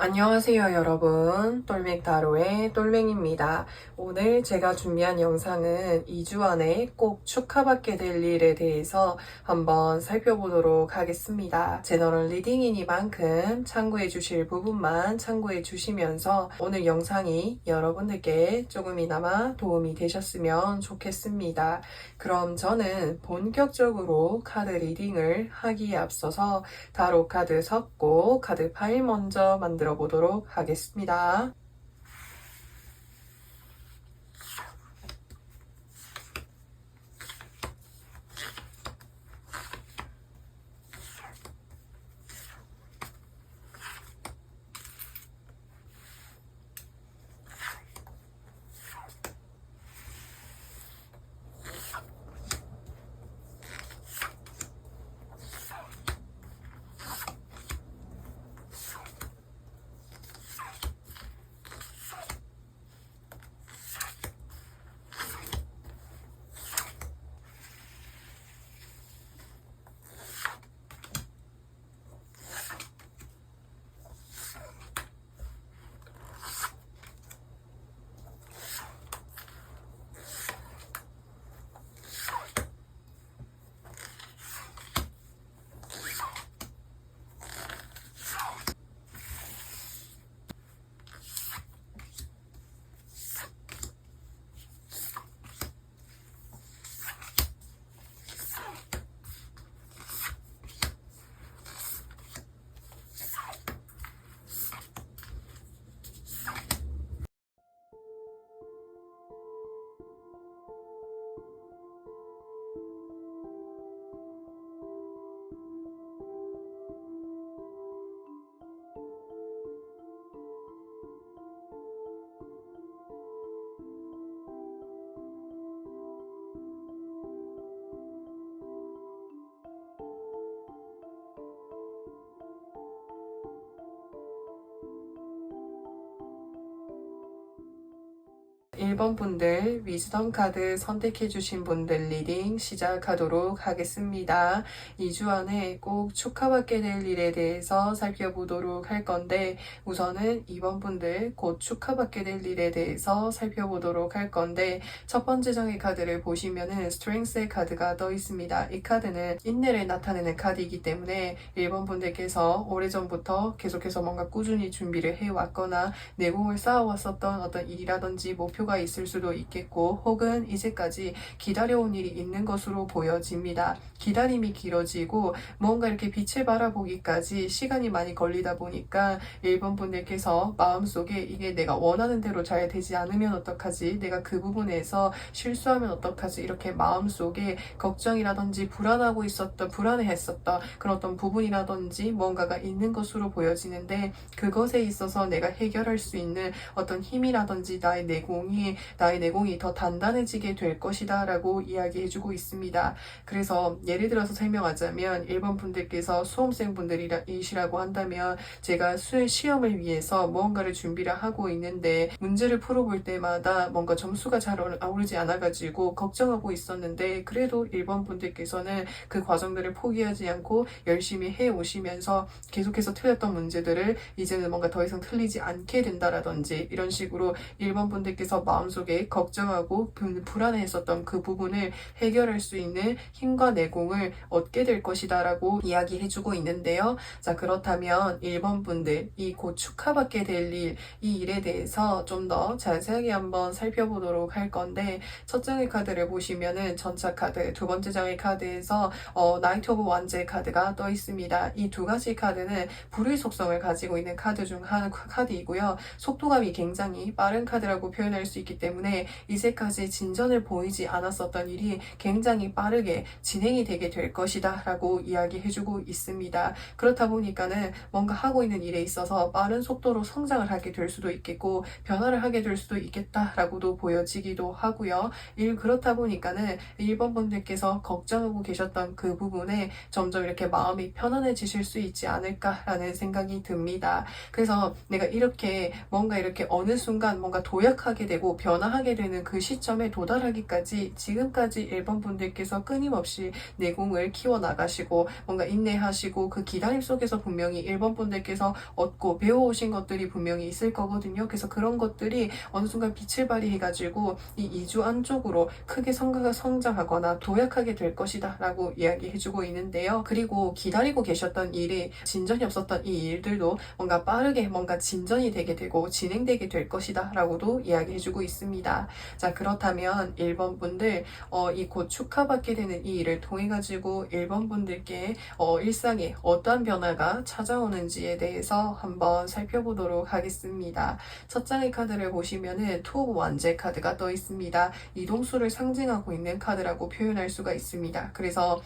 안녕하세요 여러분, 똘맹타로의 똘맹입니다. 오늘 제가 준비한 영상은 2주 안에 꼭 축하받게 될 일에 대해서 한번 살펴보도록 하겠습니다. 제너럴 리딩이니만큼 참고해 주실 부분만 참고해 주시면서 오늘 영상이 여러분들께 조금이나마 도움이 되셨으면 좋겠습니다. 그럼 저는 본격적으로 카드 리딩을 하기에 앞서서 타로 카드 섞고 카드 파일 먼저 만들어 보도록 하겠습니다. 일 번 분들 위즈덤 카드 선택해주신 분들 리딩 시작하도록 하겠습니다. 2주 안에 꼭 축하받게 될 일에 대해서 살펴보도록 할 건데 우선은 2번 분들 곧 축하받게 될 일에 대해서 살펴보도록 할 건데 첫 번째 장의 카드를 보시면은 스트렝스의 카드가 떠 있습니다. 이 카드는 인내를 나타내는 카드이기 때문에 1번 분들께서 오래전부터 계속해서 뭔가 꾸준히 준비를 해왔거나 내공을 쌓아왔었던 어떤 일이라든지 목표가 있을 수도 있겠고 혹은 이제까지 기다려온 일이 있는 것으로 보여집니다. 기다림이 길어지고 뭔가 이렇게 빛을 바라보기까지 시간이 많이 걸리다 보니까 1번 분들께서 마음속에 이게 내가 원하는 대로 잘 되지 않으면 어떡하지? 내가 그 부분에서 실수하면 어떡하지? 이렇게 마음속에 걱정이라든지 불안해했었던 그런 어떤 부분이라든지 뭔가가 있는 것으로 보여지는데 그것에 있어서 내가 해결할 수 있는 어떤 힘이라든지 나의 내공이 더 단단해지게 될 것이다 라고 이야기해주고 있습니다. 그래서 예를 들어서 설명하자면 1번 분들께서 수험생 분들이시라고 한다면 제가 시험을 위해서 무언가를 준비를 하고 있는데 문제를 풀어볼 때마다 뭔가 점수가 잘 오르지 않아가지고 걱정하고 있었는데 그래도 1번 분들께서는 그 과정들을 포기하지 않고 열심히 해오시면서 계속해서 틀렸던 문제들을 이제는 뭔가 더 이상 틀리지 않게 된다라든지 이런 식으로 1번 분들께서 마음속에 걱정하고 불안해했었던 그 부분을 해결할 수 있는 힘과 내공을 얻게 될 것이다 라고 이야기해주고 있는데요. 자, 그렇다면 1번 분들 이 곧 축하받게 될 일, 이 일에 대해서 좀 더 자세하게 한번 살펴보도록 할 건데 첫 장의 카드를 보시면은 전차 카드, 두 번째 장의 카드에서 나이트 오브 완제 카드가 떠 있습니다. 이 두 가지 카드는 불의 속성을 가지고 있는 카드 중 한 카드이고요. 속도감이 굉장히 빠른 카드라고 표현할 수 있기 때문에 이제까지 진전을 보이지 않았었던 일이 굉장히 빠르게 진행이 되게 될 것이다 라고 이야기해주고 있습니다. 그렇다 보니까는 뭔가 하고 있는 일에 있어서 빠른 속도로 성장을 하게 될 수도 있겠고 변화를 하게 될 수도 있겠다라고도 보여지기도 하고요. 그렇다 보니까는 1번 분들께서 걱정하고 계셨던 그 부분에 점점 이렇게 마음이 편안해지실 수 있지 않을까라는 생각이 듭니다. 그래서 내가 이렇게 뭔가 이렇게 어느 순간 뭔가 도약하게 되고 되고 변화하게 되는 그 시점에 도달하기까지 지금까지 1번 분들께서 끊임없이 내공을 키워나가시고 뭔가 인내하시고 그 기다림 속에서 분명히 1번 분들께서 얻고 배워오신 것들이 분명히 있을 거거든요. 그래서 그런 것들이 어느 순간 빛을 발휘해가지고 이 2주 안쪽으로 크게 성장하거나 도약하게 될 것이다 라고 이야기해주고 있는데요. 그리고 기다리고 계셨던 일이 진전이 없었던 이 일들도 뭔가 빠르게 뭔가 진전이 되게 되고 진행되게 될 것이다 라고도 이야기해주고 있습니다. 자, 그렇다면 1번 분들 이 곧 축하받게 되는 이 일을 통해 가지고 1번 분들께 일상에 어떠한 변화가 찾아오는지에 대해서 한번 살펴보도록 하겠습니다. 첫 장의 카드를 보시면은 투 오브 완제 카드가 떠 있습니다. 이동수를 상징하고 있는 카드라고 표현할 수가 있습니다. 그래서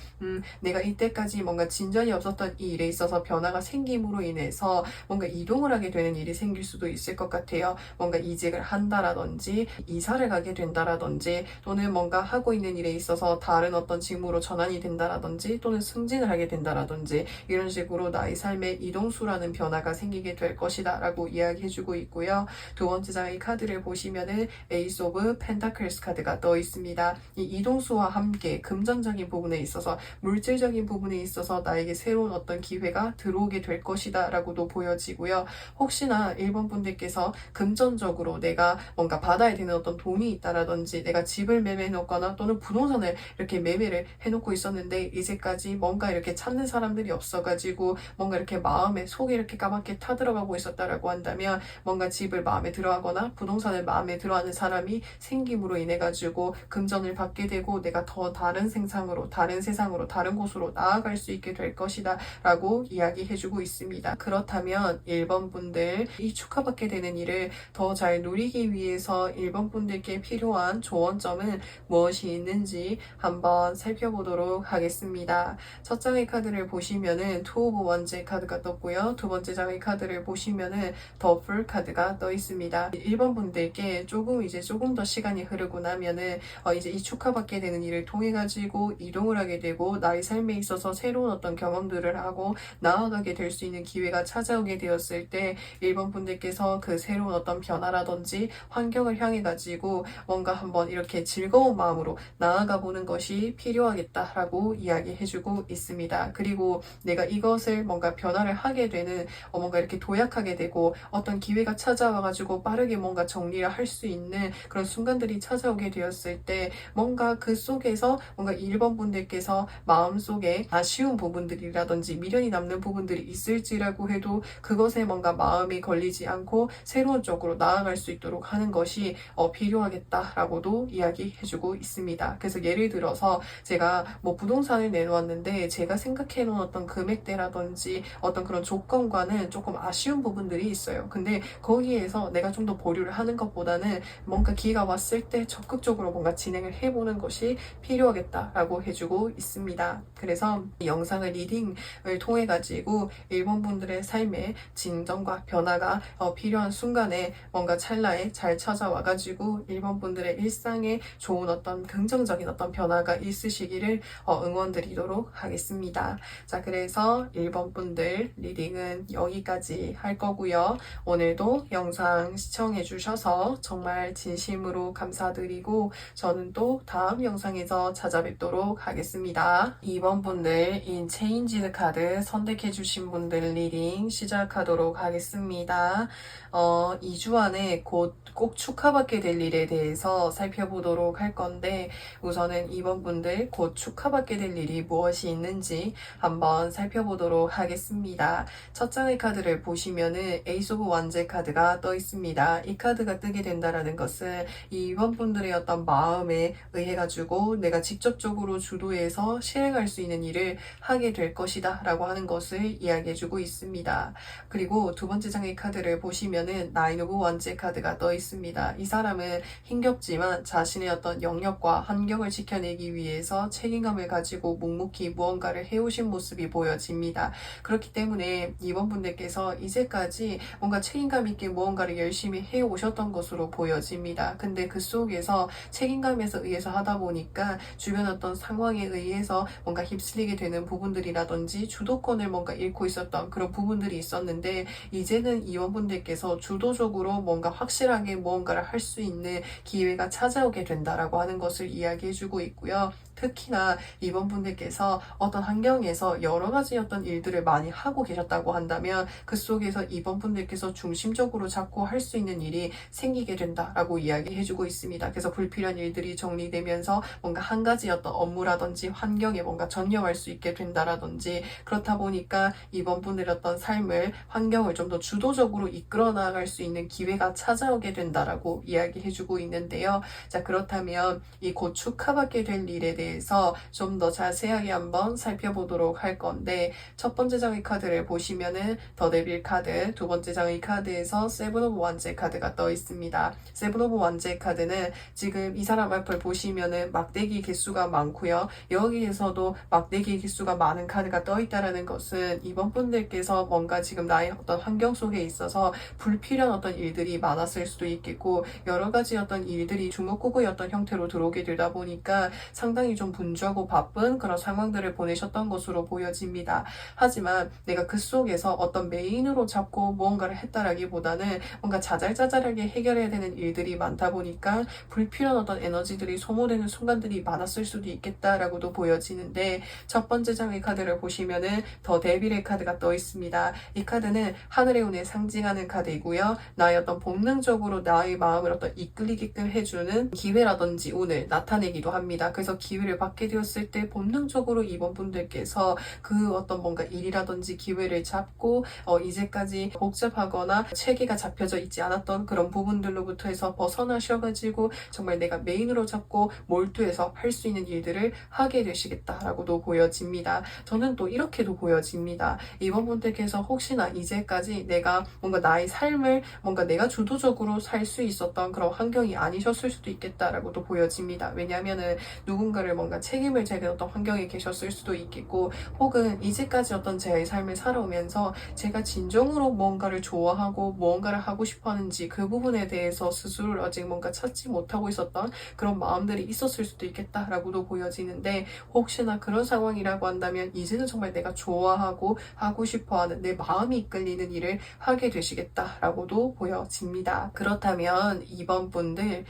내가 이때까지 뭔가 진전이 없었던 이 일에 있어서 변화가 생김으로 인해서 뭔가 이동을 하게 되는 일이 생길 수도 있을 것 같아요. 뭔가 이직을 한다라든지 이사를 가게 된다라든지 또는 뭔가 하고 있는 일에 있어서 다른 어떤 직무로 전환이 된다라든지 또는 승진을 하게 된다라든지 이런 식으로 나의 삶에 이동수라는 변화가 생기게 될 것이다 라고 이야기해주고 있고요. 두 번째 장의 카드를 보시면은 에이스 오브 펜타클스 카드가 떠 있습니다. 이 이동수와 함께 금전적인 부분에 있어서 물질적인 부분에 있어서 나에게 새로운 어떤 기회가 들어오게 될 것이다 라고도 보여지고요. 혹시나 1번 분들께서 금전적으로 내가 뭔가 받아야 되는 어떤 돈이 있다라든지 내가 집을 매매해 놓거나 또는 부동산을 이렇게 매매를 해놓고 있었는데 이제까지 뭔가 이렇게 찾는 사람들이 없어가지고 뭔가 이렇게 마음에 속에 이렇게 까맣게 타들어가고 있었다라고 한다면 뭔가 집을 마음에 들어하거나 부동산을 마음에 들어하는 사람이 생김으로 인해 가지고 금전을 받게 되고 내가 더 다른 생상으로 다른 세상으로 다른 곳으로 나아갈 수 있게 될 것이다 라고 이야기해주고 있습니다. 그렇다면 1번 분들 이 축하받게 되는 일을 더 잘 누리기 위해서 1번 분들께 필요한 조언점은 무엇이 있는지 한번 살펴보도록 하겠습니다. 첫 장의 카드를 보시면은 투 오브 원제 카드가 떴고요. 두 번째 장의 카드를 보시면은 더 풀 카드가 떠 있습니다. 1번 분들께 조금 더 시간이 흐르고 나면은 이제 이 축하받게 되는 일을 통해 가지고 이동을 하게 되고 나의 삶에 있어서 새로운 어떤 경험들을 하고 나아가게 될 수 있는 기회가 찾아오게 되었을 때 1번 분들께서 그 새로운 어떤 변화라든지 환경을 향해 가지고 뭔가 한번 이렇게 즐거운 마음으로 나아가 보는 것이 필요하겠다라고 이야기해주고 있습니다. 그리고 내가 이것을 뭔가 변화를 하게 되는 뭔가 이렇게 도약하게 되고 어떤 기회가 찾아와 가지고 빠르게 뭔가 정리를 할 수 있는 그런 순간들이 찾아오게 되었을 때 뭔가 그 속에서 뭔가 1번 분들께서 마음속에 아쉬운 부분들이라든지 미련이 남는 부분들이 있을지라고 해도 그것에 뭔가 마음이 걸리지 않고 새로운 쪽으로 나아갈 수 있도록 하는 것이 필요하겠다라고도 이야기해주고 있습니다. 그래서 예를 들어서 제가 뭐 부동산을 내놓았는데 제가 생각해 놓은 어떤 금액대라든지 어떤 그런 조건과는 조금 아쉬운 부분들이 있어요. 근데 거기에서 내가 좀 더 보류를 하는 것보다는 뭔가 기회가 왔을 때 적극적으로 뭔가 진행을 해보는 것이 필요하겠다라고 해주고 있습니다. 그래서 이 영상의 리딩을 통해 가지고 1번 분들의 삶에 진정과 변화가 필요한 순간에 뭔가 찰나에 잘 찾아와 가지고 1번 분들의 일상에 좋은 어떤 긍정적인 어떤 변화가 있으시기를 응원드리도록 하겠습니다. 자, 그래서 1번 분들 리딩은 여기까지 할 거고요. 오늘도 영상 시청해 주셔서 정말 진심으로 감사드리고 저는 또 다음 영상에서 찾아뵙도록 하겠습니다. 2번 분들 인 체인지드 카드 선택해 주신 분들 리딩 시작하도록 하겠습니다. 2주 안에 곧 꼭 축하받게 될 일에 대해서 살펴보도록 할 건데 우선은 2번 분들 곧 축하받게 될 일이 무엇이 있는지 한번 살펴보도록 하겠습니다. 첫 장의 카드를 보시면은 에이스 오브 완제 카드가 떠 있습니다. 이 카드가 뜨게 된다라는 것은 2번 분들의 어떤 마음에 의해 가지고 내가 직접적으로 주도해서 실행할 수 있는 일을 하게 될 것이다 라고 하는 것을 이야기해주고 있습니다. 그리고 두 번째 장의 카드를 보시면은 나인 오브 원제 카드가 떠 있습니다. 이 사람은 힘겹지만 자신의 어떤 영역과 환경을 지켜내기 위해서 책임감을 가지고 묵묵히 무언가를 해오신 모습이 보여집니다. 그렇기 때문에 2번 분들께서 이제까지 뭔가 책임감 있게 무언가를 열심히 해오셨던 것으로 보여집니다. 근데 그 속에서 책임감에서 의해서 하다 보니까 주변 어떤 상황에 의해서 뭔가 휩쓸리게 되는 부분들이라든지 주도권을 뭔가 잃고 있었던 그런 부분들이 있었는데 이제는 2번 분들께서 주도적으로 뭔가 확실하게 무언가를 무언가를 할 수 있는 기회가 찾아오게 된다라고 하는 것을 이야기해주고 있고요. 특히나 이번 분들께서 어떤 환경에서 여러 가지 어떤 일들을 많이 하고 계셨다고 한다면 그 속에서 이번 분들께서 중심적으로 잡고 할 수 있는 일이 생기게 된다라고 이야기해주고 있습니다. 그래서 불필요한 일들이 정리되면서 뭔가 한 가지 어떤 업무라든지 환경에 뭔가 전념할 수 있게 된다라든지, 그렇다 보니까 이번 분들의 어떤 삶을, 환경을 좀 더 주도적으로 이끌어 나갈 수 있는 기회가 찾아오게 된다라고 이야기해주고 있는데요. 자, 그렇다면 이 곧 축하받게 될 일에 대해서 좀 더 자세하게 한번 살펴보도록 할 건데, 첫 번째 장의 카드를 보시면은 더 데빌 카드, 두 번째 장의 카드에서 세븐 오브 원즈의 카드가 떠 있습니다. 세븐 오브 원즈의 카드는 지금 이 사람 앞을 보시면은 막대기 개수가 많고요. 여기에서도 막대기 개수가 많은 카드가 떠 있다라는 것은 이번 분들께서 뭔가 지금 나의 어떤 환경 속에 있어서 불필요한 어떤 일들이 많았을 수도 있겠고, 여러 가지 어떤 일들이 주먹구구의 어떤 형태로 들어오게 되다 보니까 상당히 좀 분주하고 바쁜 그런 상황들을 보내셨던 것으로 보여집니다. 하지만 내가 그 속에서 어떤 메인으로 잡고 무언가를 했다라기보다는 뭔가 자잘자잘하게 해결해야 되는 일들이 많다 보니까 불필요한 어떤 에너지들이 소모되는 순간들이 많았을 수도 있겠다라고도 보여지는데, 첫 번째 장의 카드를 보시면은 더 데빌의 카드가 떠 있습니다. 이 카드는 하늘의 운을 상징하는 카드이고요. 나의 어떤 본능적으로 나의 마음을 어떤 이끌리게끔 해주는 기회라든지 운을 나타내기도 합니다. 그래서 기회를 받게 되었을 때 본능적으로 이번 분들께서 그 어떤 뭔가 일이라든지 기회를 잡고 이제까지 복잡하거나 체계가 잡혀져 있지 않았던 그런 부분들로부터 해서 벗어나셔가지고 정말 내가 메인으로 잡고 몰두해서 할 수 있는 일들을 하게 되시겠다라고도 보여집니다. 저는 또 이렇게도 보여집니다. 이번 분들께서 혹시나 이제까지 내가 뭔가 나의 삶을 뭔가 내가 주도적으로 살 수 있었던 그런 환경이 아니셨을 수도 있겠다라고도 보여집니다. 왜냐하면은 누군가를 뭔가 책임을 져야 되는 어떤 환경에 계셨을 수도 있겠고, 혹은 이제까지 어떤 제 삶을 살아오면서 제가 진정으로 무언가를 좋아하고 무언가를 하고 싶어 하는지 그 부분에 대해서 스스로를 아직 뭔가 찾지 못하고 있었던 그런 마음들이 있었을 수도 있겠다라고도 보여지는데, 혹시나 그런 상황이라고 한다면 이제는 정말 내가 좋아하고 하고 싶어하는 내 마음이 이끌리는 일을 하게 되시겠다라고도 보여집니다. 그렇다면 이번 분들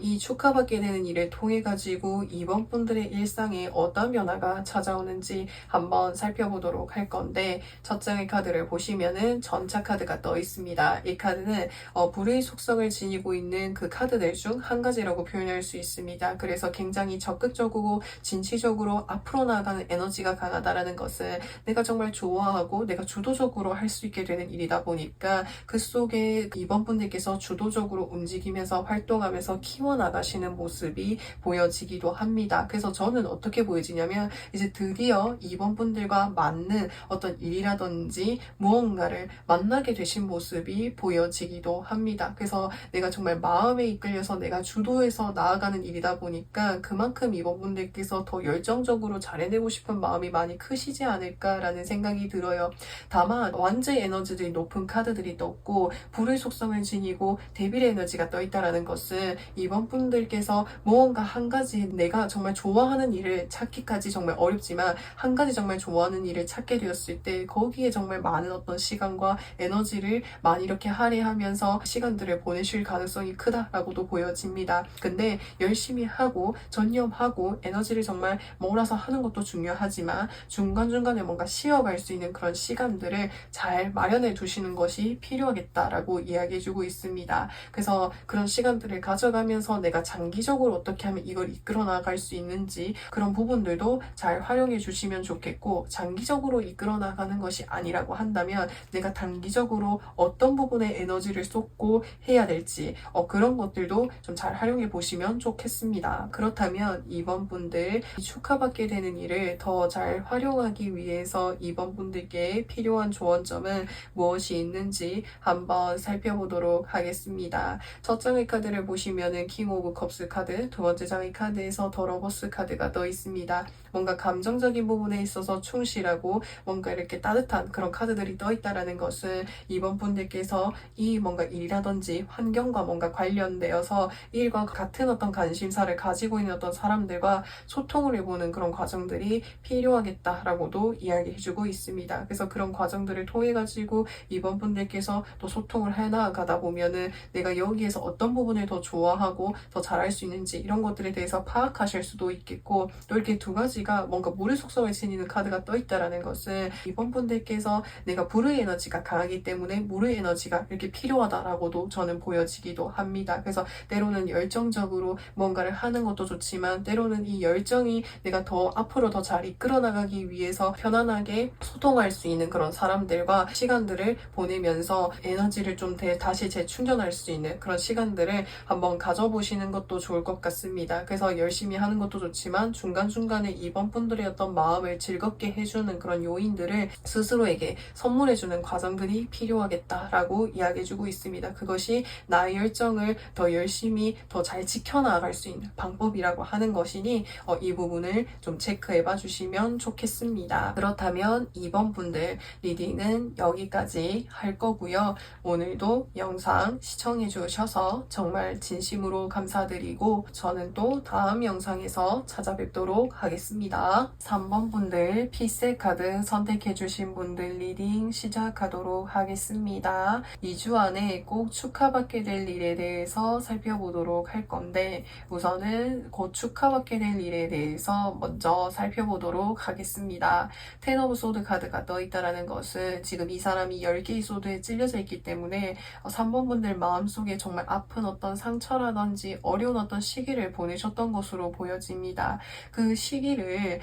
이 축하받게 되는 일을 통해 가지고 이번 분들의 일상에 어떤 변화가 찾아오는지 한번 살펴보도록 할 건데, 첫 장의 카드를 보시면은 전차 카드가 떠 있습니다. 이 카드는 불의 속성을 지니고 있는 그 카드들 중 한 가지라고 표현할 수 있습니다. 그래서 굉장히 적극적이고 진취적으로 앞으로 나아가는 에너지가 강하다라는 것은 내가 정말 좋아하고 내가 주도적으로 할 수 있게 되는 일이다 보니까 그 속에 이번 분들께서 주도적으로 움직이면서 활동하면서 키워나가시는 모습이 보여지기도 합니다. 그래서 저는 어떻게 보여지냐면, 이제 드디어 이번 분들과 맞는 어떤 일이라든지 무언가를 만나게 되신 모습이 보여지기도 합니다. 그래서 내가 정말 마음에 이끌려서 내가 주도해서 나아가는 일이다 보니까 그만큼 이번 분들께서 더 열정적으로 잘해내고 싶은 마음이 많이 크시지 않을까라는 생각이 들어요. 다만 완전히 에너지들이 높은 카드들이 떴고 불의 속성을 지니고 데빌의 에너지가 떠있다라는 것은 이번 분들께서 무언가 한 가지 내가 정말 좋아하는 일을 찾기까지 정말 어렵지만 한 가지 정말 좋아하는 일을 찾게 되었을 때 거기에 정말 많은 어떤 시간과 에너지를 많이 이렇게 할애하면서 시간들을 보내실 가능성이 크다라고도 보여집니다. 근데 열심히 하고 전념하고 에너지를 정말 몰아서 하는 것도 중요하지만 중간중간에 뭔가 쉬어갈 수 있는 그런 시간들을 잘 마련해 두시는 것이 필요하겠다라고 이야기해주고 있습니다. 그래서 그런 시간들을 가져가면서 내가 장기적으로 어떻게 하면 이걸 이끌어 나갈 수 있는지 그런 부분들도 잘 활용해 주시면 좋겠고, 장기적으로 이끌어 나가는 것이 아니라고 한다면 내가 단기적으로 어떤 부분에 에너지를 쏟고 해야 될지 그런 것들도 좀 잘 활용해 보시면 좋겠습니다. 그렇다면 이번 분들 축하받게 되는 일을 더 잘 활용하기 위해서 이번 분들께 필요한 조언점은 무엇이 있는지 한번 살펴보도록 하겠습니다. 첫 장의 카드를 보시면은 킹 오브 컵스 카드, 두 번째 장의 카드에서 더 러버스 카드가 떠 있습니다. 뭔가 감정적인 부분에 있어서 충실하고 뭔가 이렇게 따뜻한 그런 카드들이 떠 있다라는 것은 이번 분들께서 이 뭔가 일이라든지 환경과 뭔가 관련되어서 일과 같은 어떤 관심사를 가지고 있는 어떤 사람들과 소통을 해보는 그런 과정들이 필요하겠다라고도 이야기해주고 있습니다. 그래서 그런 과정들을 통해 가지고 이번 분들께서 또 소통을 해나가다 보면은 내가 내가 여기에서 어떤 부분을 더 좋아하고 더 잘할 수 있는지 이런 것들에 대해서 파악하실 수도 있겠고, 또 이렇게 두 가지가 뭔가 물의 속성을 지니는 카드가 떠 있다라는 것은 이번 분들께서 내가 불의 에너지가 강하기 때문에 물의 에너지가 이렇게 필요하다라고도 저는 보여지기도 합니다. 그래서 때로는 열정적으로 뭔가를 하는 것도 좋지만, 때로는 이 열정이 내가 더 앞으로 더 잘 이끌어 나가기 위해서 편안하게 소통할 수 있는 그런 사람들과 시간들을 보내면서 에너지를 좀 다시 재충전할 수 있는 그런 시간들을 한번 가져보시는 것도 좋을 것 같습니다. 그래서 열심히 하는 것도 좋지만 중간중간에 이번 분들의 어떤 마음을 즐겁게 해주는 그런 요인들을 스스로에게 선물해주는 과정들이 필요하겠다라고 이야기해주고 있습니다. 그것이 나의 열정을 더 열심히 더 잘 지켜나갈 수 있는 방법이라고 하는 것이니 이 부분을 좀 체크해봐 주시면 좋겠습니다. 그렇다면 이번 분들 리딩은 여기까지 할 거고요. 오늘도 영상 시청해 주셔서 정말 진심으로 감사드리고, 저는 또 다음 영상에서 찾아뵙도록 하겠습니다. 3번 분들 피셀 카드 선택해 주신 분들 리딩 시작하도록 하겠습니다. 2주 안에 꼭 축하받게 될 일에 대해서 살펴보도록 할 건데, 우선은 곧 축하받게 될 일에 대해서 먼저 살펴보도록 하겠습니다. 텐 오브 소드 카드가 떠 있다는 것은 지금 이 사람이 10개의 소드에 찔려져 있기 때문에 3번 분들 마음속에 정말 아픈 어떤 상처라든지 어려운 어떤 시기를 보내셨던 것으로 보여집니다. 그 시기를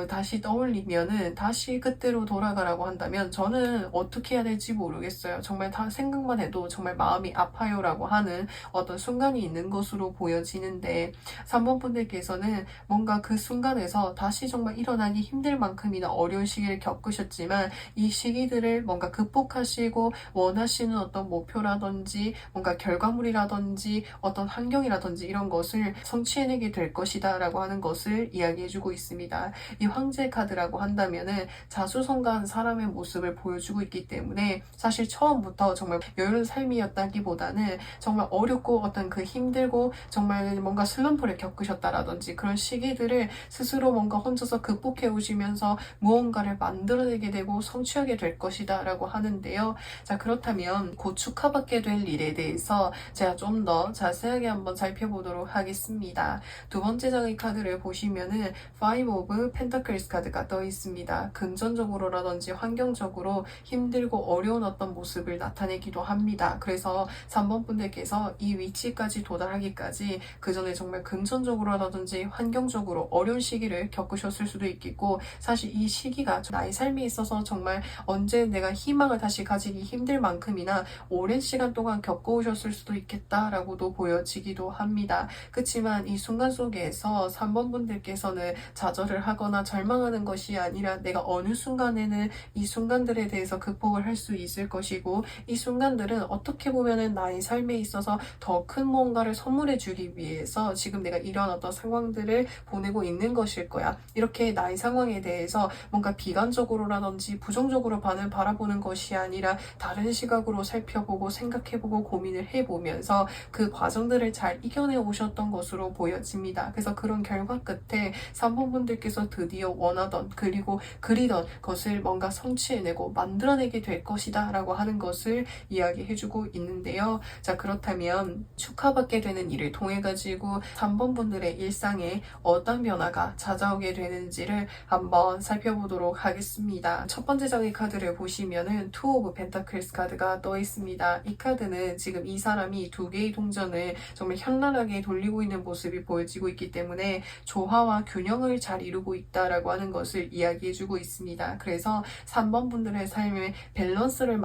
다시 떠올리면은, 다시 그때로 돌아가라고 한다면 저는 어떻게 해야 될지 모르겠어요. 정말 다 생각만 해도 정말 마음이 아파요라고 하는 어떤 순간이 있는 것으로 보여지는데, 3번 분들께서는 뭔가 그 순간에서 다시 정말 일어나기 힘들 만큼이나 어려운 시기를 겪으셨지만, 이 시기들을 뭔가 극복하시고 원하시는 어떤 목표라든지 뭔가 결과물이라든지 어떤 환경이라든지 이런 것을 성취해내게 될 것이다 라고 하는 것을 이야기해주고 있습니다. 이 황제 카드라고 한다면은 자수성가한 사람의 모습을 보여주고 있기 때문에, 사실 처음부터 정말 여유로운 삶이었다기보다는 정말 어렵고 어떤 그 힘들고 정말 뭔가 슬럼프를 겪으셨다라든지 그런 시기들을 스스로 뭔가 혼자서 극복해 오시면서 무언가를 만들어내게 되고 성취하게 될 것이다 라고 하는데요. 자, 그렇다면 곧 축하받게 될 일에 대해서 제가 좀 더 자세하게 한번 살펴보도록 하겠습니다. 두 번째 장의 카드를 보시면은 Five of Pentacles 카드가 떠 있습니다. 금전적으로라든지 환경적으로 힘들고 어려운 어떤 모습을 나타내기도 합니다. 그래서 3번 분들께서 이 위치까지 도달하기까지 그 전에 정말 금전적으로라든지 환경적으로 어려운 시기를 겪으셨을 수도 있겠고, 사실 이 시기가 나의 삶에 있어서 정말 언제 내가 희망을 다시 가지기 힘들 만큼이나 오랜 시간 동안 겪어오셨을 수도 있겠다라고도 보여지기도 합니다. 그렇지만 이 순간 속에서 3번 분들께서는 좌절을 하거나 절망하는 것이 아니라, 내가 어느 순간에는 이 순간들에 대해서 극복을 할 수 있을 것이고, 이 순간들은 어떻게 보면은 나의 삶에 있어서 더 큰 무언가를 선물해 주기 위해서 지금 내가 이런 어떤 상황들을 보내고 있는 것일 거야. 이렇게 나의 상황에 대해서 뭔가 비관적으로라든지 부정적으로 바라보는 것이 아니라, 다른 시각으로 살펴보고 생각해보고 고민을 해보면서 그 과정들을 잘 이겨내 오셨던 것으로 보여집니다. 그래서 그런 결과 끝에 3번 분들께서 드디어 원하던 그리고 그리던 것을 뭔가 성취해내고 만들어내게 될 것이다 라고 하는 것을 이야기해주고 있는데요. 자, 그렇다면 축하받게 되는 일을 통해 가지고 3번 분들의 일상에 어떤 변화가 찾아오게 되는지를 한번 살펴보도록 하겠습니다. 첫 번째 장의 카드를 보시면은 Two of Pentacles 카드가 떠 있습니다. 이 카드는 지금 이 사람이 두 개의 동전을 정말 현란하게 돌리고 있는 모습이 보여지고 있기 때문에 조화와 균형을 잘 이루고 있다라고 하는 것을 이야기해주고 있습니다. 그래서 3번 분들의 삶에 밸런스를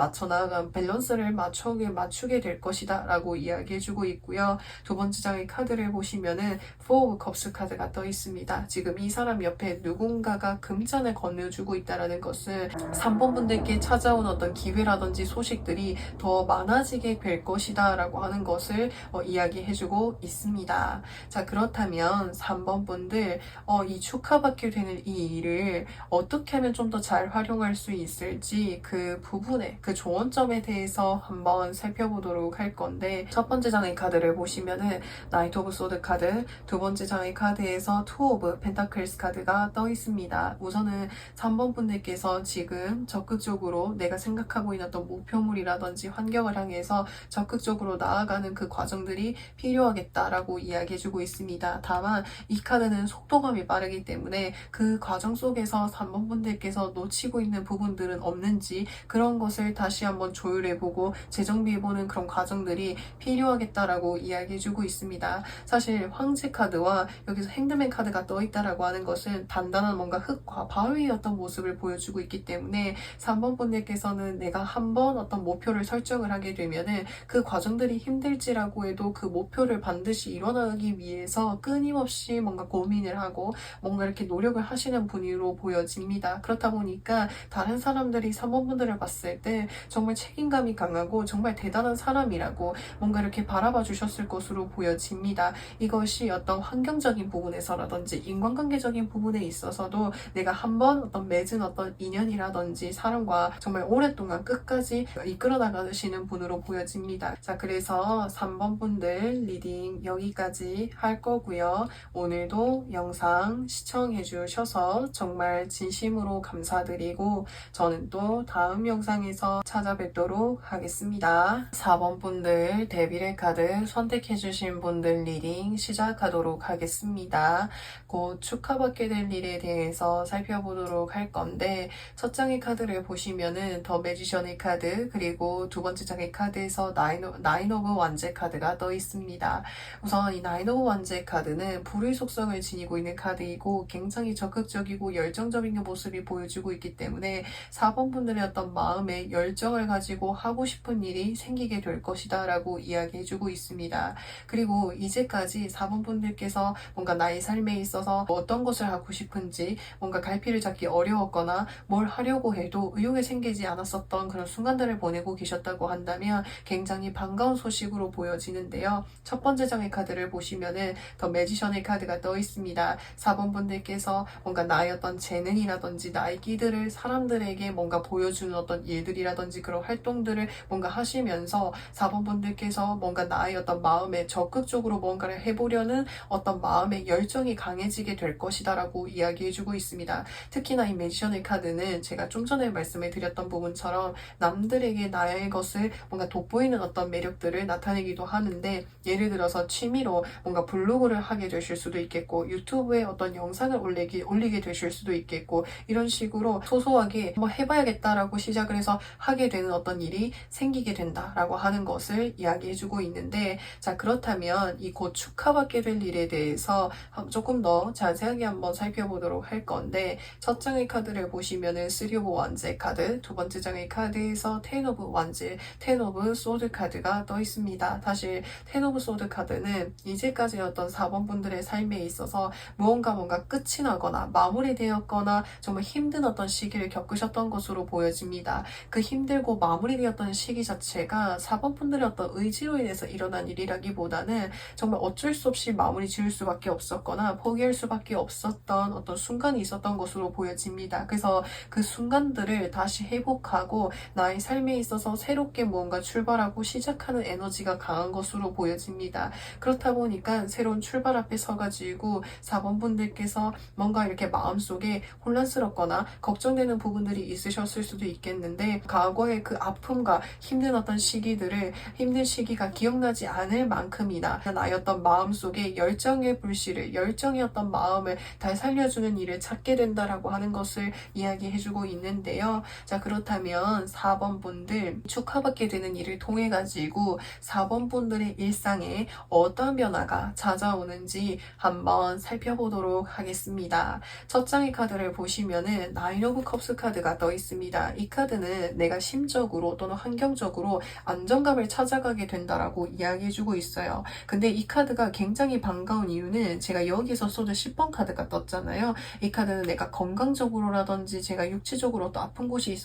맞추게 될 것이다 라고 이야기해주고 있고요. 두 번째 장의 카드를 보시면은 Four of Cups 카드가 떠 있습니다. 지금 이 사람 옆에 누군가가 금잔을 건네주고 있다라는 것은 3번 분들께 찾아온 어떤 기회라든지 소식들이 더 많아지게 될 것이다 라고 하는 것을 이야기해주고 있습니다. 자, 그렇다면 3번 분들 이 축하받게 되는 이 일을 어떻게 하면 좀 더 잘 활용할 수 있을지, 그 부분에 그 조언점에 대해서 한번 살펴보도록 할 건데, 첫 번째 장의 카드를 보시면은 나이트 오브 소드 카드, 두 번째 장의 카드에서 투 오브 펜타클스 카드가 떠 있습니다. 우선은 3번 분들께서 지금 적극적으로 내가 생각하고 있는 어떤 목표물이라든지 환경을 향해서 적극적으로 적극적으로 나아가는 그 과정들이 필요하겠다라고 이야기해주고 있습니다. 다만 이 카드는 속도감이 빠르기 때문에 그 과정 속에서 3번 분들께서 놓치고 있는 부분들은 없는지 그런 것을 다시 한번 조율해보고 재정비해보는 그런 과정들이 필요하겠다라고 이야기해주고 있습니다. 사실 황제 카드와 여기서 핸드맨 카드가 떠있다라고 하는 것은 단단한 뭔가 흙과 바위의 어떤 모습을 보여주고 있기 때문에 3번 분들께서는 내가 한번 어떤 목표를 설정을 하게 되면은 그 과정들이 힘들지라고 해도 그 목표를 반드시 이뤄나가기 위해서 끊임없이 뭔가 고민을 하고 뭔가 이렇게 노력을 하시는 분으로 보여집니다. 그렇다 보니까 다른 사람들이 3번 분들을 봤을 때 정말 책임감이 강하고 정말 대단한 사람이라고 뭔가 이렇게 바라봐 주셨을 것으로 보여집니다. 이것이 어떤 환경적인 부분에서라든지 인간관계적인 부분에 있어서도 내가 한번 어떤 맺은 어떤 인연이라든지 사람과 정말 오랫동안 끝까지 이끌어 나가시는 분으로 보여집니다. 자, 그래서 3번 분들 리딩 여기까지 할 거고요. 오늘도 영상 시청해 주셔서 정말 진심으로 감사드리고 저는 또 다음 영상에서 찾아뵙도록 하겠습니다. 4번 분들 데빌의 카드 선택해 주신 분들 리딩 시작하도록 하겠습니다. 곧 축하받게 될 일에 대해서 살펴보도록 할 건데 첫 장의 카드를 보시면은 더 매지션의 카드 그리고 두 번째 장의 카드에서 나인 오브 완제 카드가 떠 있습니다. 우선 이 나인 오브 완제 카드는 불의 속성을 지니고 있는 카드이고 굉장히 적극적이고 열정적인 모습이 보여주고 있기 때문에 4번 분들의 어떤 마음에 열정을 가지고 하고 싶은 일이 생기게 될 것이다 라고 이야기해주고 있습니다. 그리고 이제까지 4번 분들께서 뭔가 나의 삶에 있어서 어떤 것을 하고 싶은지 뭔가 갈피를 잡기 어려웠거나 뭘 하려고 해도 의욕이 생기지 않았었던 그런 순간들을 보내고 계셨다고 한다면 굉장히 반가운 소식으로 보여지는데요. 첫 번째 장의 카드를 보시면은 더 매지션의 카드가 떠 있습니다. 4번 분들께서 뭔가 나의 어떤 재능이라든지 나의 끼들을 사람들에게 뭔가 보여주는 어떤 일들이라든지 그런 활동들을 뭔가 하시면서 4번 분들께서 뭔가 나의 어떤 마음에 적극적으로 뭔가를 해보려는 어떤 마음의 열정이 강해지게 될 것이다 라고 이야기해주고 있습니다. 특히나 이 매지션의 카드는 제가 좀 전에 말씀을 드렸던 부분처럼 남들에게 나의 것을 뭔가 돋보이는 어떤 매력들을 나타내기도 하는데 예를 들어서 취미로 뭔가 블로그를 하게 되실 수도 있겠고 유튜브에 어떤 영상을 올리게 되실 수도 있겠고 이런 식으로 소소하게 한번 해봐야겠다라고 시작을 해서 하게 되는 어떤 일이 생기게 된다라고 하는 것을 이야기해주고 있는데 자 그렇다면 이 곧 축하받게 될 일에 대해서 조금 더 자세하게 한번 살펴보도록 할 건데 첫 장의 카드를 보시면은 3 오브 완제 카드 두 번째 장의 카드에서 10 오브 완제 10 오브 소드 카드가 떠 있습니다. 사실 10 오브 소드 카드는 이제까지 어떤 4번 분들의 삶에 있어서 뭔가 끝이 나거나 마무리되었거나 정말 힘든 어떤 시기를 겪으셨던 것으로 보여집니다. 그 힘들고 마무리되었던 시기 자체가 4번 분들의 어떤 의지로 인해서 일어난 일이라기보다는 정말 어쩔 수 없이 마무리 지을 수밖에 없었거나 포기할 수밖에 없었던 어떤 순간이 있었던 것으로 보여집니다. 그래서 그 순간들을 다시 회복하고 나의 삶에 있어서 새롭게 무언가 출발하고 시작하는 에너지가 강한 것으로 보여집니다. 그렇다 보니까 새로운 출발 앞에 서가지고 4번 분들께서 뭔가 이렇게 마음속에 혼란스럽거나 걱정되는 부분들이 있으셨을 수도 있겠는데 과거의 그 아픔과 힘든 어떤 시기들을 힘든 시기가 기억나지 않을 만큼이나 나의 어떤 마음속에 열정의 불씨를 열정의 어떤 마음을 다 살려주는 일을 찾게 된다라고 하는 것을 이야기해주고 있는데요. 자 그렇다면 4번 분들 축하받게 되는 일을 통해 가지고 4번 분들의 일상에 어떤 변화가 찾아오는지 한번 살펴보도록 하겠습니다. 첫 장의 카드를 보시면은 나인 오브 컵스 카드가 떠 있습니다. 이 카드는 내가 심적으로 또는 환경적으로 안정감을 찾아가게 된다라고 이야기해주고 있어요. 근데 이 카드가 굉장히 반가운 이유는 제가 여기서 쏟은 10번 카드가 떴잖아요. 이 카드는 내가 건강적으로라든지 제가 육체적으로 또 아픈 곳이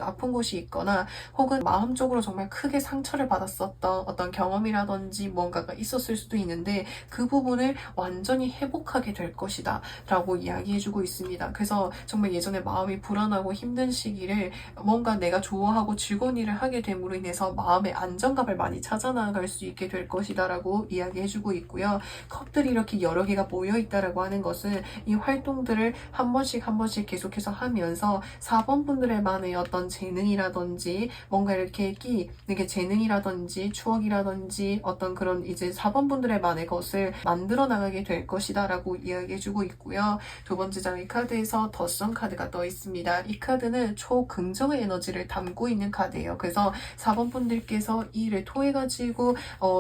아픈 곳이 있거나 혹은 마음적으로 정말 크게 상처를 받았었던 어떤 경험이라든지 뭔가가 있었을 수도 있는데 그 부분을 완전히 회복하게 될 것이다 라고 이야기해주고 있습니다. 그래서 정말 예전에 마음이 불안하고 힘든 시기를 뭔가 내가 좋아하고 즐거운 일을 하게 됨으로 인해서 마음의 안정감을 많이 찾아나갈 수 있게 될 것이다 라고 이야기해주고 있고요. 컵들이 이렇게 여러 개가 모여 있다라고 하는 것은 이 활동들을 한 번씩 계속해서 하면서 4번 분들의 만의 어떤 재능이라든지 뭔가 이렇게 재능이라든지 기억이라든지 추억이라든지 어떤 그런 이제 4번분들의만의 것을 만들어 나가게 될 것이다 라고 이야기해주고 있고요. 두 번째 장의 카드에서 더선 카드가 떠 있습니다. 이 카드는 초긍정의 에너지를 담고 있는 카드예요. 그래서 4번 분들께서 이 일을 통해 가지고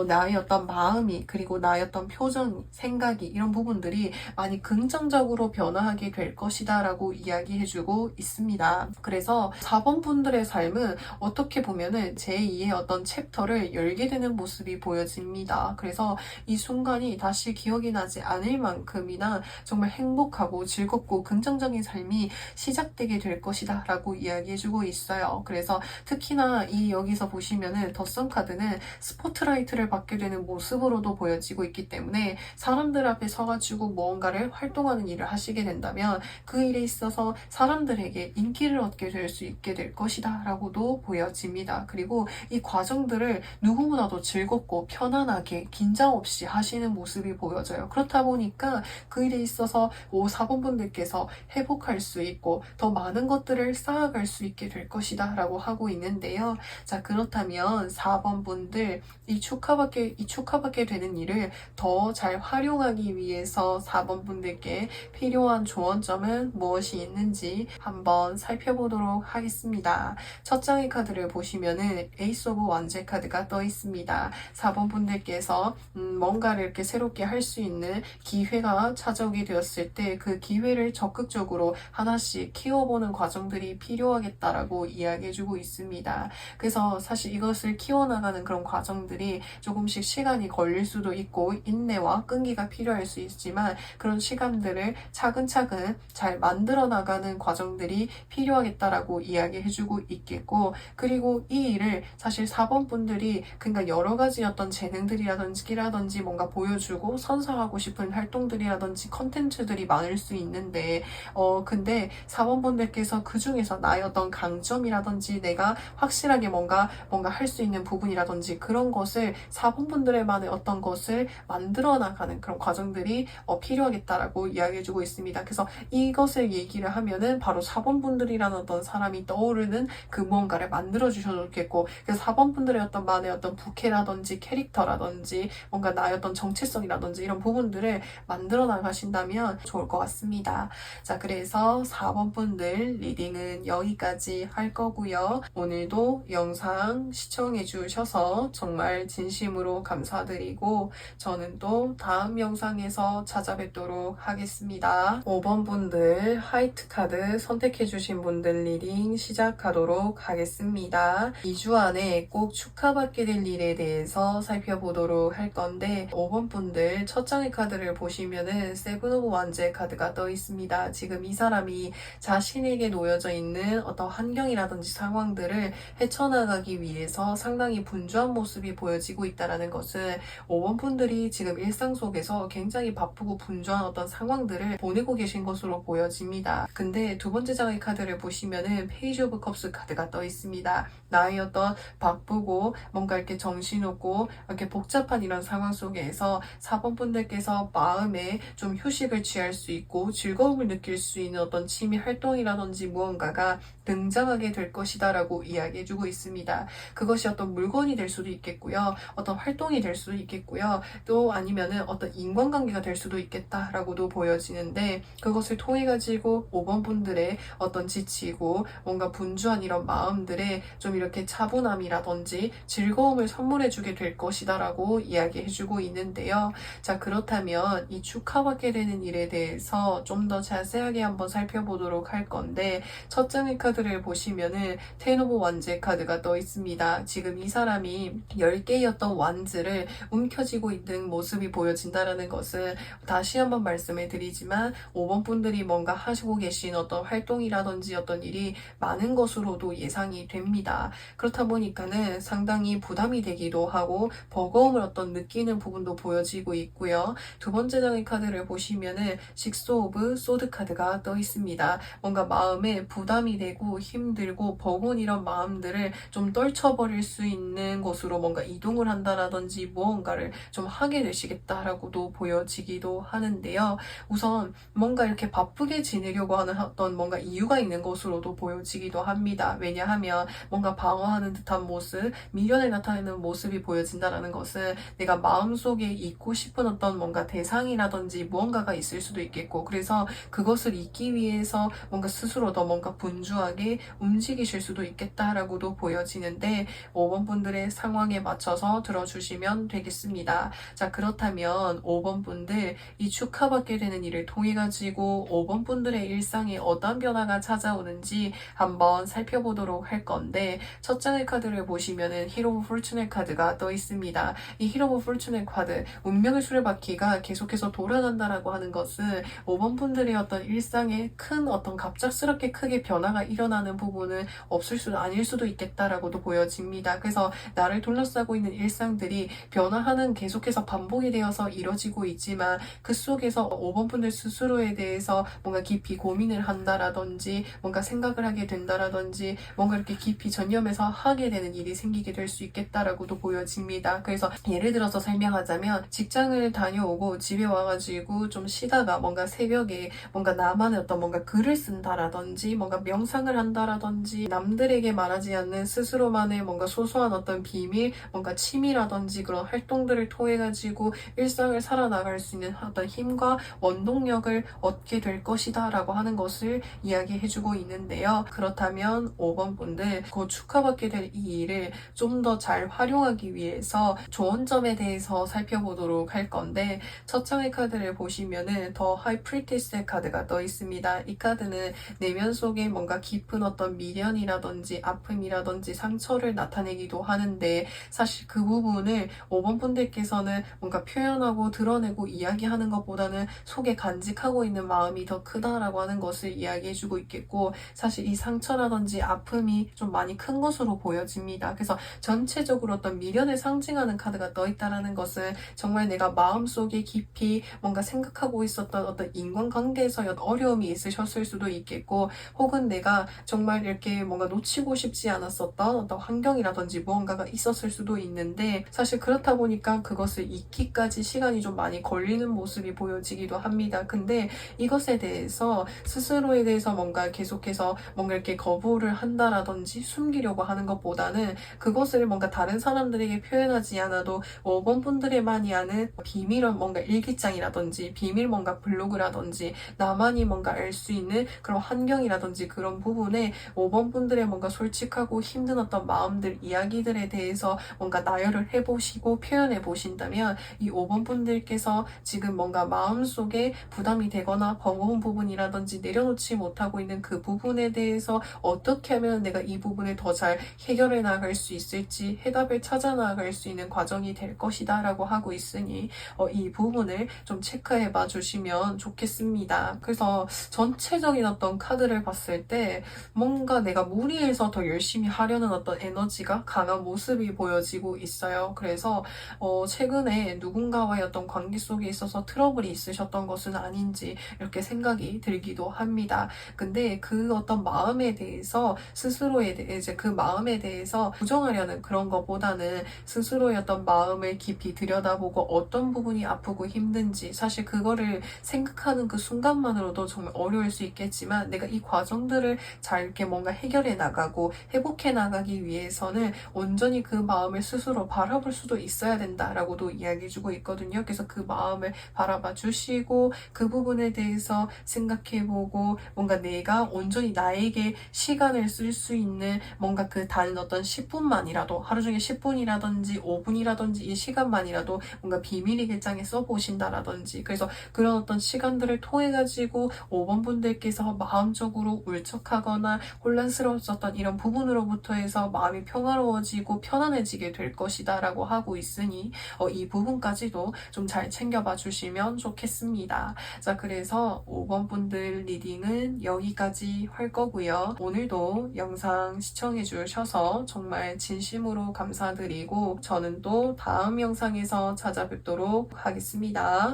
나의 어떤 마음이 그리고 나의 어떤 표정, 생각이 이런 부분들이 많이 긍정적으로 변화하게 될 것이다 라고 이야기해주고 있습니다. 그래서 4번 분들의 삶은 어떻게 보면은 제2의 어떤 챕터를 열게 되는 모습이 보여집니다. 그래서 이 순간이 다시 기억이 나지 않을 만큼이나 정말 행복하고 즐겁고 긍정적인 삶이 시작되게 될 것이다 라고 이야기해주고 있어요. 그래서 특히나 이 여기서 보시면은 더선 카드는 스포트라이트를 받게 되는 모습으로도 보여지고 있기 때문에 사람들 앞에 서가지고 무언가를 활동하는 일을 하시게 된다면 그 일에 있어서 사람들에게 인기를 얻게 될 수 있게 될 것이다 라고도 보여집니다. 그리고 이 과정들을 누구보다도 즐겁고 편안하게 긴장 없이 하시는 모습이 보여져요. 그렇다 보니까 그 일에 있어서 4번 분들께서 회복할 수 있고 더 많은 것들을 쌓아갈 수 있게 될 것이다 라고 하고 있는데요. 자, 그렇다면 4번 분들 이 축하받게 되는 일을 더 잘 활용하기 위해서 4번 분들께 필요한 조언점은 무엇이 있는지 한번 살펴보도록 하겠습니다. 첫 장의 카드를 보시면은 에이스 오브 완제 카드가 떠 있습니다. 4번 분들께서 뭔가를 이렇게 새롭게 할 수 있는 기회가 찾아오게 되었을 때 그 기회를 적극적으로 하나씩 키워보는 과정들이 필요하겠다라고 이야기해주고 있습니다. 그래서 사실 이것을 키워나가는 그런 과정들이 조금씩 시간이 걸릴 수도 있고 인내와 끈기가 필요할 수 있지만 그런 시간들을 차근차근 잘 만들어 나가는 과정들이 필요하겠다라고 이야기해주고 있겠고, 그리고 이 일을 사실 4번 분들이 그러니까 여러 가지 어떤 재능들이라든지 뭔가 보여주고 선사하고 싶은 활동들이라든지 컨텐츠들이 많을 수 있는데 근데 4번 분들께서 그 중에서 나의 어떤 강점이라든지 내가 확실하게 뭔가 할 수 있는 부분이라든지 그런 것을 4번 분들의만의 어떤 것을 만들어 나가는 그런 과정들이 필요하겠다라고 이야기해주고 있습니다. 그래서 이것을 얘기를 하면은 바로 4번 분들이라는 어떤 사람이 떠오르는 그 무언가를 만들어 주셔도 좋겠고, 그래서 4번 분들의 어떤 만의 어떤 부캐라든지 캐릭터라든지 뭔가 나의 어떤 정체성이라든지 이런 부분들을 만들어 나가신다면 좋을 것 같습니다. 자, 그래서 4번 분들 리딩은 여기까지 할 거고요. 오늘도 영상 시청해 주셔서 정말 진심으로 감사드리고 저는 또 다음 영상에서 찾아뵙도록 하겠습니다. 5번 분들 화이트 카드 선택해 주신 분들 리딩 시작하도록 하겠습니다. 2주 안에 꼭 축하받게 될 일에 대해서 살펴보도록 할 건데 5번 분들 첫 장의 카드를 보시면은 세븐 오브 완제 카드가 떠 있습니다. 지금 이 사람이 자신에게 놓여져 있는 어떤 환경이라든지 상황들을 헤쳐나가기 위해서 상당히 분주한 모습이 보여지고 있다는 것은 5번 분들이 지금 일상 속에서 굉장히 바쁘고 분주한 어떤 상황들을 보내고 계신 것으로 보여집니다. 근데 두 번째 장의 카드를 보시면은 페이지 오브 컵스 카드가 떠 있습니다. 나의 어떤 바쁘고 뭔가 이렇게 정신없고 이렇게 복잡한 이런 상황 속에서 4번 분들께서 마음에 좀 휴식을 취할 수 있고 즐거움을 느낄 수 있는 어떤 취미 활동이라든지 무언가가 등장하게 될 것이다 라고 이야기해주고 있습니다. 그것이 어떤 물건이 될 수도 있겠고요. 어떤 활동이 될 수도 있겠고요. 또 아니면은 어떤 인간관계가 될 수도 있겠다라고도 보여지는데 그것을 통해 가지고 5번 분들의 어떤 지치고 뭔가 분주한 이런 마음들에 좀 이렇게 차분함이라든지 즐거움을 선물해주게 될 것이다 라고 이야기해주고 있는데요. 자, 그렇다면 이 축하받게 되는 일에 대해서 좀 더 자세하게 한번 살펴보도록 할 건데 첫 장의 카드를 보시면은 텐 오브 완제 카드가 떠 있습니다. 지금 이 사람이 10개의 완즈를 움켜쥐고 있는 모습이 보여진다는 것은 다시 한번 말씀을 드리지만 5번 분들이 뭔가 하시고 계신 어떤 활동이라든지 어떤 일이 많은 것으로도 예상이 됩니다. 그렇다 보니까는 상당히 부담이 되기도 하고 버거움을 느끼는 부분도 보여지고 있고요. 두 번째 장의 카드를 보시면은 식스 오브 소드 카드가 떠 있습니다. 뭔가 마음에 부담이 되고 설레고 힘들고 버거운 이런 마음들을 좀 떨쳐버릴 수 있는 곳으로 뭔가 이동을 한다라든지 무언가를 좀 하게 되시겠다라고도 보여지기도 하는데요. 우선 뭔가 이렇게 바쁘게 지내려고 하는 어떤 뭔가 이유가 있는 것으로도 보여지기도 합니다. 왜냐하면 뭔가 방어하는 듯한 모습, 미련에 나타내는 모습이 보여진다는 것은 내가 마음속에 잊고 싶은 어떤 뭔가 대상이라든지 무언가가 있을 수도 있겠고, 그래서 그것을 잊기 위해서 뭔가 스스로 더 뭔가 분주하게 움직이실 수도 있겠다라고도 보여지는데 5번 분들의 상황에 맞춰서 들어주시면 되겠습니다. 자, 그렇다면 5번 분들, 이 축하받게 되는 일을 통해 가지고 5번 분들의 일상에 어떤 변화가 찾아오는지 한번 살펴보도록 할 건데, 첫 장의 카드를 보시면은 히로 오브 포르추네 카드가 떠 있습니다. 이 히로 오브 포르추네 카드, 운명의 수레바퀴가 계속해서 돌아간다라고 하는 것은 5번 분들의 어떤 일상에 큰 어떤 갑작스럽게 크게 변화가 일어나는 부분은 없을 수도 아닐 수도 있겠다라고도 보여집니다. 그래서 나를 둘러싸고 있는 일상들이 변화하는 계속해서 반복이 되어서 이뤄지고 있지만 그 속에서 5번 분들 스스로에 대해서 뭔가 깊이 고민을 한다라든지 뭔가 생각을 하게 된다라든지 뭔가 이렇게 깊이 전념해서 하게 되는 일이 생기게 될 수 있겠다라고도 보여집니다. 그래서 예를 들어서 설명하자면 직장을 다녀오고 집에 와가지고 좀 쉬다가 뭔가 새벽에 뭔가 나만의 어떤 뭔가 글을 쓴다라든지 뭔가 명상을 한다라든지 남들에게 말하지 않는 스스로만의 뭔가 소소한 어떤 비밀, 뭔가 취미라든지 그런 활동들을 통해 가지고 일상을 살아나갈 수 있는 어떤 힘과 원동력을 얻게 될 것이다 라고 하는 것을 이야기해주고 있는데요. 그렇다면 5번 분들, 곧 축하받게 될 이 일을 좀 더 잘 활용하기 위해서 좋은 점에 대해서 살펴보도록 할 건데, 첫 장의 카드를 보시면은 더 하이 프리티스의 카드가 떠 있습니다. 이 카드는 내면 속에 뭔가 깊은 어떤 미련이라든지 아픔이라든지 상처를 나타내기도 하는데, 사실 그 부분을 5번 분들께서는 뭔가 표현하고 드러내고 이야기하는 것보다는 속에 간직하고 있는 마음이 더 크다라고 하는 것을 이야기해주고 있겠고, 사실 이 상처라든지 아픔이 좀 많이 큰 것으로 보여집니다. 그래서 전체적으로 어떤 미련을 상징하는 카드가 떠 있다라는 것은 정말 내가 마음속에 깊이 뭔가 생각하고 있었던 어떤 인간관계에서 어려움이 있으셨을 수도 있겠고, 혹은 내가 정말 이렇게 뭔가 놓치고 싶지 않았었던 어떤 환경이라든지 무언가가 있었을 수도 있는데, 사실 그렇다 보니까 그것을 잊기까지 시간이 좀 많이 걸리는 모습이 보여지기도 합니다. 근데 이것에 대해서 스스로에 대해서 뭔가 계속해서 뭔가 이렇게 거부를 한다라든지 숨기려고 하는 것보다는 그것을 뭔가 다른 사람들에게 표현하지 않아도 5번 분들의만이 아는 비밀은 뭔가 일기장이라든지 비밀 뭔가 블로그라든지 나만이 뭔가 알 수 있는 그런 환경이라든지 그런 부분에 5번 분들의 뭔가 솔직하고 힘든 어떤 마음들, 이야기들에 대해서 뭔가 나열을 해보시고 표현해 보신다면 이 5번 분들께서 지금 뭔가 마음속에 부담이 되거나 버거운 부분이라든지 내려놓지 못하고 있는 그 부분에 대해서 어떻게 하면 내가 이 부분을 더 잘 해결해 나갈 수 있을지 해답을 찾아 나갈 수 있는 과정이 될 것이다 라고 하고 있으니 이 부분을 좀 체크해 봐 주시면 좋겠습니다. 그래서 전체적인 어떤 카드를 봤을 때 뭔가 내가 무리해서 더 열심히 하려는 어떤 에너지가 강한 모습이 보여지고 있어요. 그래서 최근에 누군가와의 어떤 관계 속에 있어서 트러블이 있으셨던 것은 아닌지 이렇게 생각이 들기도 합니다. 근데 그 어떤 마음에 대해서 스스로에 대해 이제 그 마음에 대해서 부정하려는 그런 것보다는 스스로의 어떤 마음을 깊이 들여다보고 어떤 부분이 아프고 힘든지, 사실 그거를 생각하는 그 순간만으로도 정말 어려울 수 있겠지만 내가 이 과정들을 잘 이렇게 뭔가 해결해 나가고 회복해 나가기 위해서는 온전히 그 마음을 스스로 바라볼 수도 있어야 된다라고도 이야기해주고 있거든요. 그래서 그 마음을 바라봐 주시고 그 부분에 대해서 생각해보고 뭔가 내가 온전히 나에게 시간을 쓸 수 있는 뭔가 그 단 어떤 10분만이라도, 하루 중에 10분이라든지 5분이라든지 이 시간만이라도 뭔가 비밀 일기장에 써보신다라든지, 그래서 그런 어떤 시간들을 통해 가지고 5번 분들께서 마음적으로 울적하거나 혼란스러웠었던 이런 부분으로부터 해서 마음이 평화로워지고 편안해지게 될 것이다 라고 하고 있으니 이 부분까지도 좀 잘 챙겨봐 주시면 좋겠습니다. 자, 그래서 5번 분들 리딩은 여기까지 할 거고요. 오늘도 영상 시청해 주셔서 정말 진심으로 감사드리고 저는 또 다음 영상에서 찾아뵙도록 하겠습니다.